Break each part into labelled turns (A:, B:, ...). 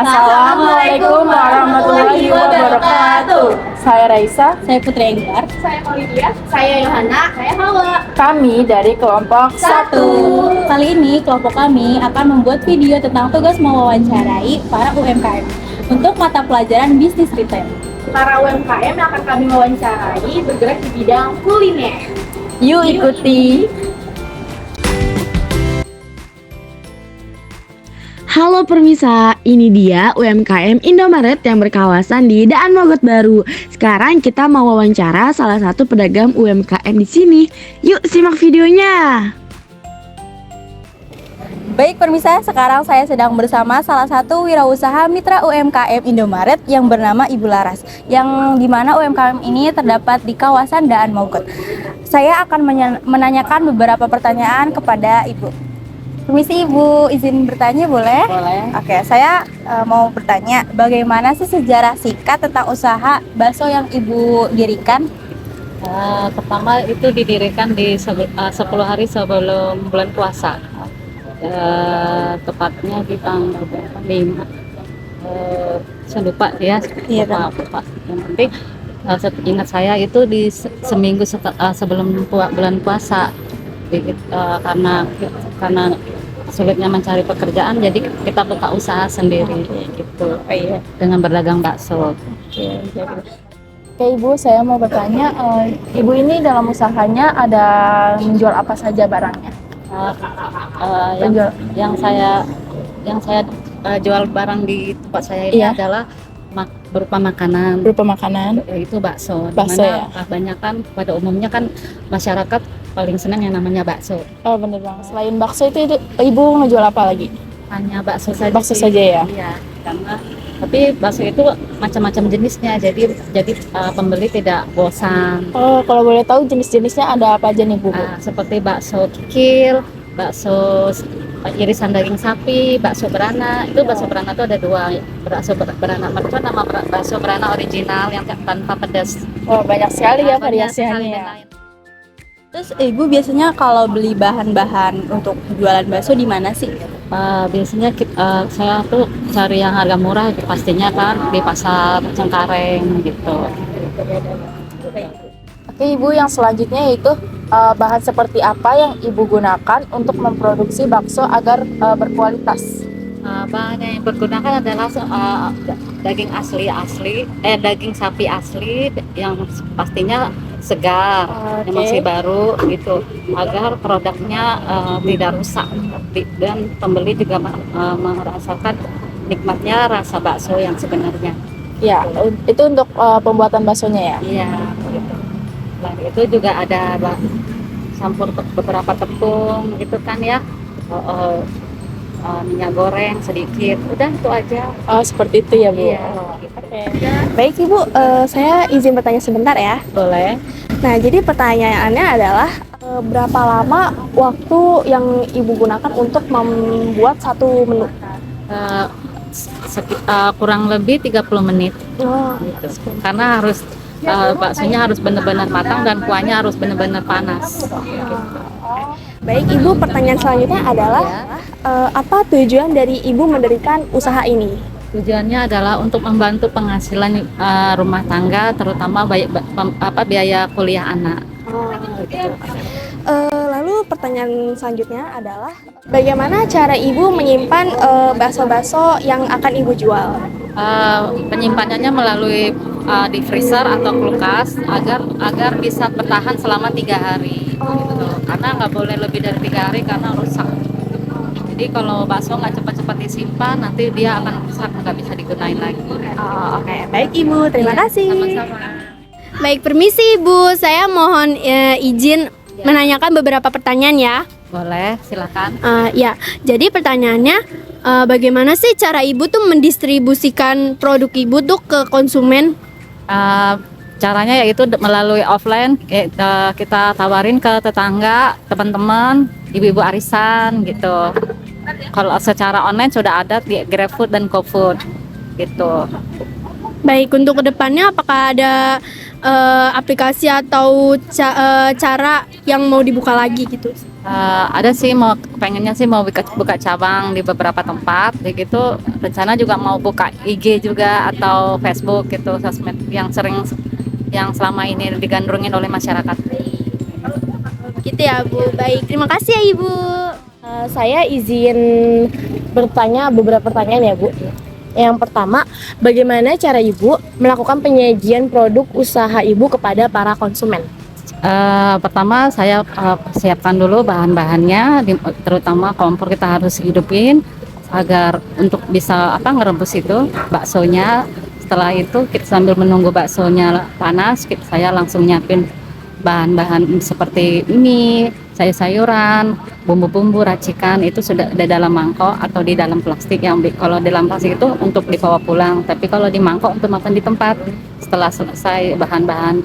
A: Assalamualaikum warahmatullahi wabarakatuh. Saya Raisa.
B: Saya Putri Enggar.
C: Saya Olivia. Saya Yohana. Saya Hawa.
A: Kami dari kelompok 1.
B: Kali ini kelompok kami akan membuat video tentang tugas mewawancarai para UMKM untuk mata pelajaran bisnis retail.
C: Para UMKM yang akan kami wawancarai bergerak di bidang kuliner.
A: Yuk ikuti.
D: Halo permisa, ini dia UMKM Indomaret yang berkawasan di Daan Mogot Baru. Sekarang kita mau wawancara salah satu pedagang UMKM di sini. Yuk simak videonya.
B: Baik permisa, sekarang saya sedang bersama salah satu wirausaha mitra UMKM Indomaret yang bernama Ibu Laras, yang dimana UMKM ini terdapat di kawasan Daan Mogot. Saya akan menanyakan beberapa pertanyaan kepada Ibu. Permisi Ibu, izin bertanya boleh?
A: Boleh.
B: Oke, saya mau bertanya, bagaimana sih sejarah singkat tentang usaha bakso yang Ibu dirikan?
E: Pertama itu didirikan di 10 hari sebelum bulan puasa. Tepatnya di tanggal 5. Saya lupa ya.
B: Iya,
E: lupa. Yang penting ingat saya itu di seminggu sebelum bulan puasa. Karena sulitnya mencari pekerjaan, jadi kita buka usaha sendiri gitu. Dengan berdagang bakso.
A: Oke Ibu, saya mau bertanya, Ibu ini dalam usahanya ada menjual apa saja barangnya?
E: Yang saya jual barang di tempat saya ini adalah berupa makanan.
A: Berupa makanan?
E: Itu bakso.
A: Bakso
E: dimana kebanyakan pada umumnya kan masyarakat paling senang yang namanya bakso.
A: Oh bener Bang. Selain bakso itu Ibu ngejual apa lagi?
E: Hanya bakso saja.
A: Bakso saja ya?
E: Iya, tapi bakso itu macam-macam jenisnya, jadi pembeli tidak bosan.
A: Oh, kalau boleh tahu jenis-jenisnya ada apa aja nih Bu?
E: Seperti bakso kikil, bakso irisan daging sapi, bakso berana. Itu bakso berana itu ada 2, bakso berana mercon sama bakso berana original yang tanpa pedas.
A: Oh, banyak sekali ya variasinya ya.
B: Terus Ibu biasanya kalau beli bahan-bahan untuk jualan bakso di mana sih?
E: Biasanya saya tuh cari yang harga murah, pastinya kan di pasar Cengkareng gitu.
A: Oke Ibu, yang selanjutnya yaitu bahan seperti apa yang Ibu gunakan untuk memproduksi bakso agar berkualitas?
E: Bahan yang digunakan adalah daging daging sapi asli yang pastinya segar, yang masih baru gitu, agar produknya tidak rusak dan pembeli juga merasakan nikmatnya rasa bakso yang sebenarnya.
A: Ya, itu untuk pembuatan baksonya ya?
E: Iya, gitu. Nah, itu juga ada campur beberapa tepung gitu kan ya. Minyak goreng sedikit, udah itu aja.
A: Oh seperti itu ya Bu?
E: Iya.
A: Oke.
C: Baik Ibu, saya izin bertanya sebentar ya.
E: Boleh.
C: Nah, jadi pertanyaannya adalah berapa lama waktu yang Ibu gunakan untuk membuat satu menu?
E: Kurang lebih 30 menit.
C: Oh,
E: Gitu. Karena harus baksonya harus benar-benar matang dan kuahnya harus benar-benar panas.
C: baik Ibu, pertanyaan selanjutnya adalah apa tujuan dari Ibu mendirikan usaha ini?
E: Tujuannya adalah untuk membantu penghasilan rumah tangga, terutama biaya kuliah anak.
C: Lalu pertanyaan selanjutnya adalah bagaimana cara Ibu menyimpan bakso-bakso yang akan Ibu jual?
E: Penyimpanannya melalui di freezer atau kulkas agar bisa bertahan selama 3 hari. Gitu. Karena nggak boleh lebih dari 3 hari karena rusak. Jadi kalau bakso nggak cepat-cepat disimpan, nanti dia akan rusak, nggak bisa digunain lagi.
C: Oke. Baik Ibu, terima kasih.
E: Sama-sama.
F: Baik, permisi Ibu, saya mohon izin menanyakan beberapa pertanyaan ya.
E: Boleh, silakan.
F: Ya, jadi pertanyaannya, bagaimana sih cara Ibu tuh mendistribusikan produk Ibu tuh ke konsumen?
E: Caranya yaitu melalui offline, kita tawarin ke tetangga, teman-teman, ibu-ibu arisan gitu. Kalau secara online sudah ada di GrabFood dan GoFood gitu.
F: Baik, untuk kedepannya apakah ada aplikasi atau cara yang mau dibuka lagi gitu?
E: Ada sih, pengennya sih mau buka cabang di beberapa tempat, begitu rencana juga mau buka IG juga atau Facebook gitu, sosmed yang selama ini digandrungin oleh masyarakat.
F: Gitu ya Bu. Baik, terima kasih ya Ibu.
C: Saya izin bertanya beberapa pertanyaan ya Bu. Yang pertama, bagaimana cara Ibu melakukan penyajian produk usaha Ibu kepada para konsumen?
E: Pertama saya siapkan dulu bahan-bahannya, terutama kompor kita harus hidupin agar untuk bisa ngerebus itu baksonya. Setelah itu kita sambil menunggu baksonya panas, saya langsung nyiapin bahan-bahan seperti mie, sayur-sayuran, bumbu-bumbu, racikan itu sudah ada dalam mangkok atau di dalam plastik. Kalau di dalam plastik itu untuk dibawa pulang, tapi kalau di mangkok untuk makan di tempat. Setelah selesai bahan-bahan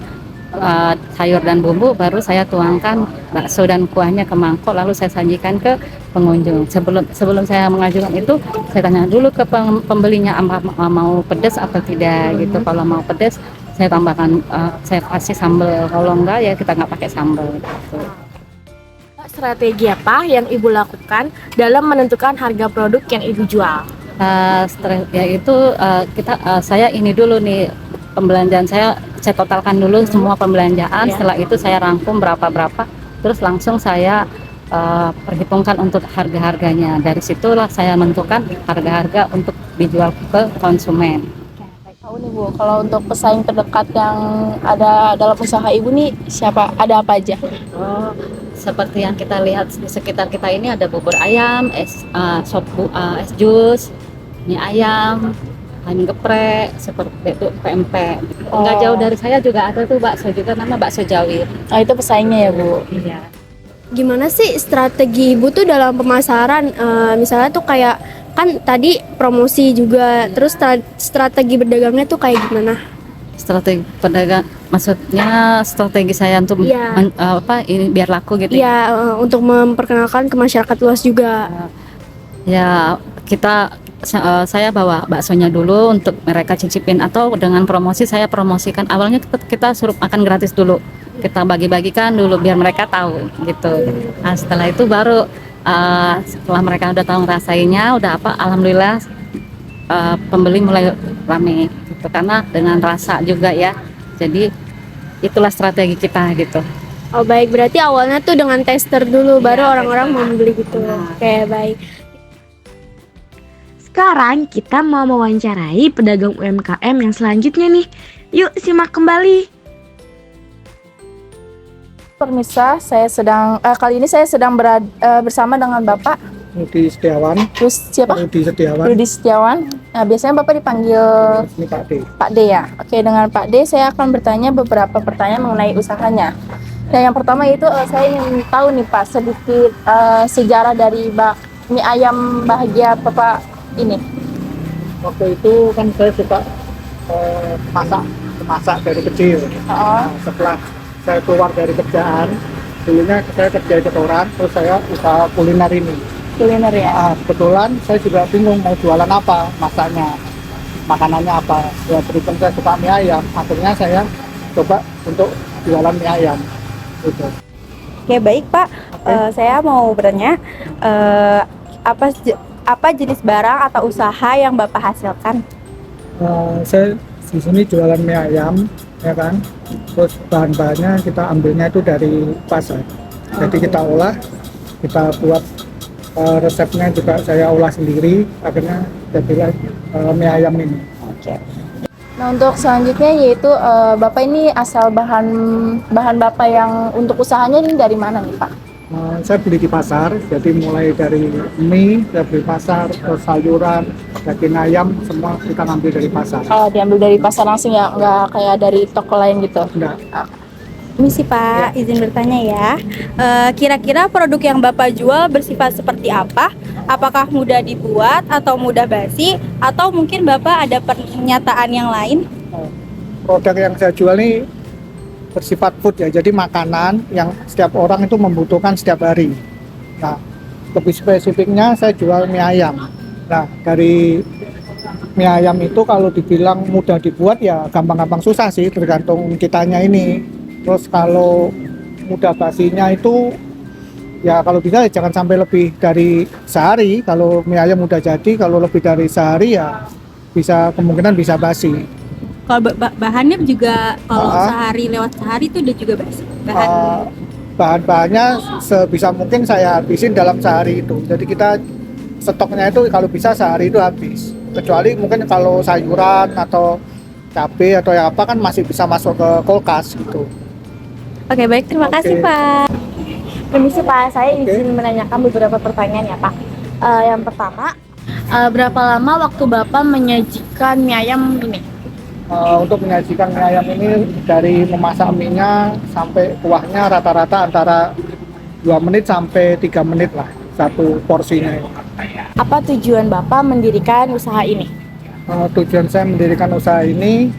E: sayur dan bumbu, baru saya tuangkan bakso dan kuahnya ke mangkok, lalu saya sajikan ke pengunjung. Sebelum saya mengajukan itu, saya tanya dulu ke pembelinya mau pedas atau tidak gitu. Kalau mau pedas, saya tambahkan, saya kasih sambal. Kalau enggak ya kita nggak pakai sambal gitu.
C: Strategi apa yang Ibu lakukan dalam menentukan harga produk yang Ibu jual?
E: Saya ini dulu nih, pembelanjaan saya totalkan dulu semua pembelanjaan. Setelah itu saya rangkum berapa, terus langsung saya perhitungkan untuk harga-harganya. Dari situlah saya menentukan harga-harga untuk dijual ke konsumen.
A: Tahu nih Bu, kalau untuk pesaing terdekat yang ada dalam usaha Ibu nih siapa? Ada apa aja?
E: Seperti yang kita lihat di sekitar kita ini ada bubur ayam, es jus, mie ayam, ayam geprek, seperti itu PMP. Nggak jauh dari saya juga ada tuh bakso juga, nama bakso Jawir.
A: Nah, itu pesaingnya ya Bu?
E: Iya.
F: Gimana sih strategi Ibu tuh dalam pemasaran? Misalnya tuh kayak kan tadi promosi juga, terus strategi berdagangnya tuh kayak gimana?
E: Strategi pedagang, maksudnya strategi saya untuk ini biar laku gitu.
F: Ya, untuk memperkenalkan ke masyarakat luas juga.
E: Ya, saya bawa baksonya dulu untuk mereka cicipin, atau dengan promosi saya promosikan. Awalnya kita suruh makan gratis dulu, kita bagi-bagikan dulu biar mereka tahu gitu. Nah, setelah itu baru setelah mereka udah tahu rasainya udah alhamdulillah pembeli mulai rame gitu, karena dengan rasa juga ya. Jadi itulah strategi kita gitu.
F: Oh baik, berarti awalnya tuh dengan tester dulu, baru orang-orang mau membeli gitu. Oke, baik.
D: Sekarang kita mau mewawancarai pedagang UMKM yang selanjutnya nih. Yuk simak kembali.
A: Permisa, kali ini saya sedang bersama dengan Bapak
G: Rudi Setiawan.
A: Terus siapa?
G: Rudi
A: Setiawan. Nah, biasanya Bapak dipanggil
G: Ini Pak D.
A: Pak D ya. Oke, dengan Pak D saya akan bertanya beberapa pertanyaan mengenai usahanya. Nah, yang pertama itu saya ingin tahu nih Pak, sedikit sejarah dari mie ayam bahagia Bapak ini.
G: Waktu itu kan saya suka masak dari kecil. Nah, setelah saya keluar dari kerjaan, dulunya saya kerja di restoran, terus saya usaha kuliner ini.
A: Kuliner ya.
G: Nah, kebetulan saya juga bingung mau jualan apa, masaknya, makanannya apa. Ya berhubung saya suka mie ayam, akhirnya saya coba untuk jualan mie ayam. Gitu.
B: Oke, baik Pak. Saya mau bertanya, apa jenis barang atau usaha yang Bapak hasilkan?
G: Saya di sini jualan mie ayam, ya kan. Terus bahan-bahannya kita ambilnya itu dari pasar. Jadi kita olah, kita buat resepnya juga saya olah sendiri, akhirnya jadilah mie ayam ini.
A: Oke. Nah, untuk selanjutnya yaitu Bapak ini asal bahan Bapak yang untuk usahanya ini dari mana nih Pak?
G: Saya beli di pasar, jadi mulai dari mie, saya beli pasar, terus sayuran, daging ayam, semua kita ngambil dari pasar.
A: Oh, diambil dari pasar langsung ya, nggak kayak dari toko lain gitu?
G: Enggak.
B: Misi Pak, izin bertanya ya. Kira-kira produk yang Bapak jual bersifat seperti apa? Apakah mudah dibuat atau mudah basi? Atau mungkin Bapak ada pernyataan yang lain?
G: Produk yang saya jual ini bersifat food ya, jadi makanan yang setiap orang itu membutuhkan setiap hari. Nah, lebih spesifiknya saya jual mie ayam. Nah, dari mie ayam itu kalau dibilang mudah dibuat ya gampang-gampang susah sih, tergantung kitanya ini. Terus kalau mudah basinya itu ya kalau bisa ya jangan sampai lebih dari sehari. Kalau mie ayam udah jadi, kalau lebih dari sehari ya kemungkinan bisa basi.
B: Kalau bahannya juga kalau
G: Ah.
B: sehari lewat sehari itu udah juga basi.
G: Bahan-bahannya sebisa mungkin saya habisin dalam sehari itu. Jadi kita stoknya itu kalau bisa sehari itu habis. Kecuali mungkin kalau sayuran atau cabai atau ya apa kan masih bisa masuk ke kulkas gitu.
B: Oke, baik, terima kasih Pak.
C: Permisi Pak, saya izin menanyakan beberapa pertanyaan ya Pak. Yang pertama, berapa lama waktu Bapak menyajikan mie ayam ini?
G: Untuk menyajikan mie ayam ini dari memasak mie-nya sampai kuahnya rata-rata antara 2 menit sampai 3 menit lah satu porsinya.
C: Apa tujuan Bapak mendirikan usaha ini?
G: Tujuan saya mendirikan usaha ini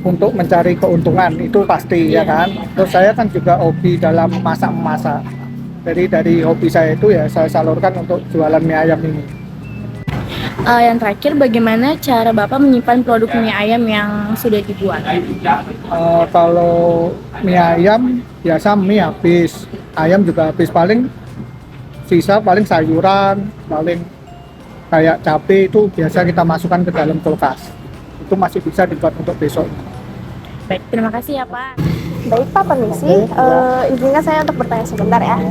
G: untuk mencari keuntungan itu pasti ya kan. Terus saya kan juga hobi dalam masak-memasak. Jadi dari hobi saya itu ya saya salurkan untuk jualan mie ayam ini.
C: Yang terakhir, bagaimana cara Bapak menyimpan produk mie ayam yang sudah dibuat?
G: Kalau mie ayam biasa mie habis, ayam juga habis, paling sisa paling sayuran, paling kayak cabai itu biasa kita masukkan ke dalam kulkas. Itu masih bisa dibuat untuk besok.
C: Baik, terima kasih ya Pak.
F: Baik Pak, permisi.
G: Oke,
F: Izinkan saya untuk bertanya sebentar ya.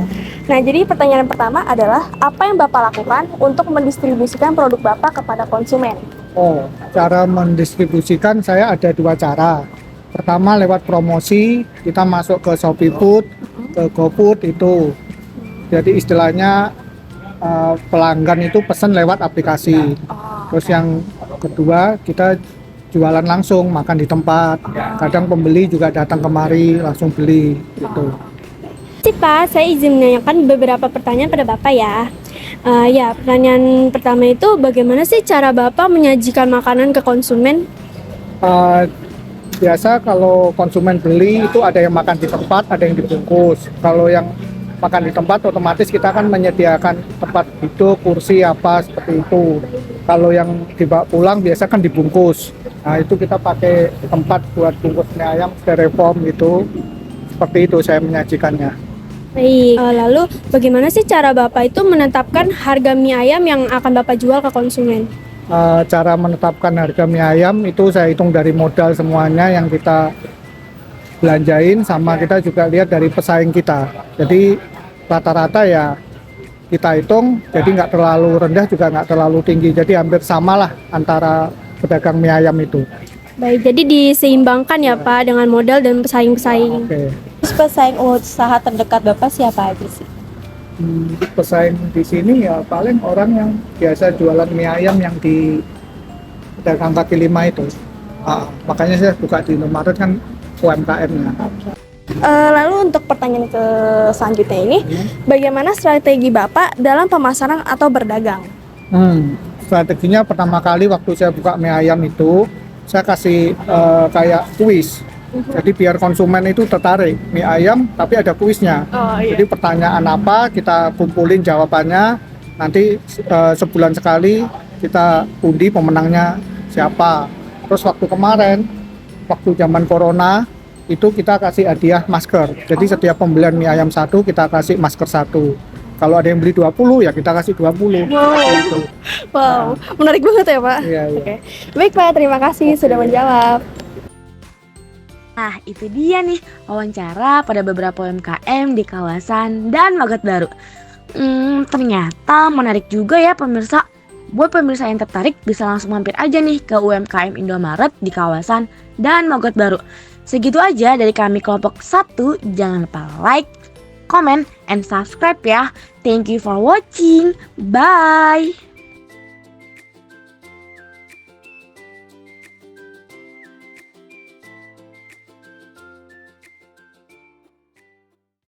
F: Nah, jadi pertanyaan pertama adalah apa yang Bapak lakukan untuk mendistribusikan produk Bapak kepada konsumen?
G: Cara mendistribusikan saya ada 2 cara. Pertama lewat promosi, kita masuk ke Shopee Food, ke GoFood itu. Jadi istilahnya pelanggan itu pesan lewat aplikasi. Terus yang kedua kita jualan langsung, makan di tempat. Kadang pembeli juga datang kemari langsung beli gitu.
F: Sih Pak, saya izin menanyakan beberapa pertanyaan pada Bapak ya. Ya, pertanyaan pertama itu bagaimana sih cara Bapak menyajikan makanan ke konsumen?
G: Biasa kalau konsumen beli itu ada yang makan di tempat, ada yang dibungkus. Kalau yang makan di tempat otomatis kita akan menyediakan tempat duduk, kursi apa seperti itu. Kalau yang dibawa pulang biasa kan dibungkus. Nah itu kita pakai tempat buat bungkus mie ayam styrofoam gitu. Seperti itu saya menyajikannya.
F: Baik, lalu bagaimana sih cara Bapak itu menetapkan harga mie ayam yang akan Bapak jual ke konsumen?
G: Cara menetapkan harga mie ayam itu saya hitung dari modal semuanya yang kita belanjain, sama kita juga lihat dari pesaing kita. Jadi rata-rata ya kita hitung, jadi nggak terlalu rendah juga nggak terlalu tinggi, jadi hampir samalah antara pedagang mie ayam itu.
F: Baik, jadi diseimbangkan ya Pak dengan modal dan pesaing-pesaing.
G: Oke.
B: Terus pesaing usaha terdekat Bapak siapa aja sih?
G: Pesaing di sini ya paling orang yang biasa jualan mie ayam yang di pedagang kaki lima itu. Makanya saya buka di Indomaret kan UMKM-nya.
F: Lalu untuk pertanyaan ke selanjutnya ini, bagaimana strategi Bapak dalam pemasaran atau berdagang?
G: Strateginya pertama kali waktu saya buka mie ayam itu, saya kasih kayak kuis. Jadi biar konsumen itu tertarik mie ayam, tapi ada kuisnya. Jadi pertanyaan apa kita kumpulin jawabannya. Nanti sebulan sekali kita undi pemenangnya siapa. Terus waktu kemarin, waktu zaman corona itu kita kasih hadiah masker. Jadi setiap pembelian mie ayam 1 kita kasih masker 1. Kalau ada yang beli 20 ya kita kasih 20. Gitu.
F: Wow, menarik banget ya Pak.
G: Iya.
F: Oke. Baik Pak, terima kasih sudah menjawab.
D: Nah, itu dia nih wawancara pada beberapa UMKM di kawasan Dan Mogot Baru. Ternyata menarik juga ya pemirsa. Buat pemirsa yang tertarik bisa langsung mampir aja nih ke UMKM Indomaret di kawasan Dan Mogot Baru. Segitu aja dari kami kelompok 1. Jangan lupa like, comment, and subscribe ya. Thank you for watching. Bye.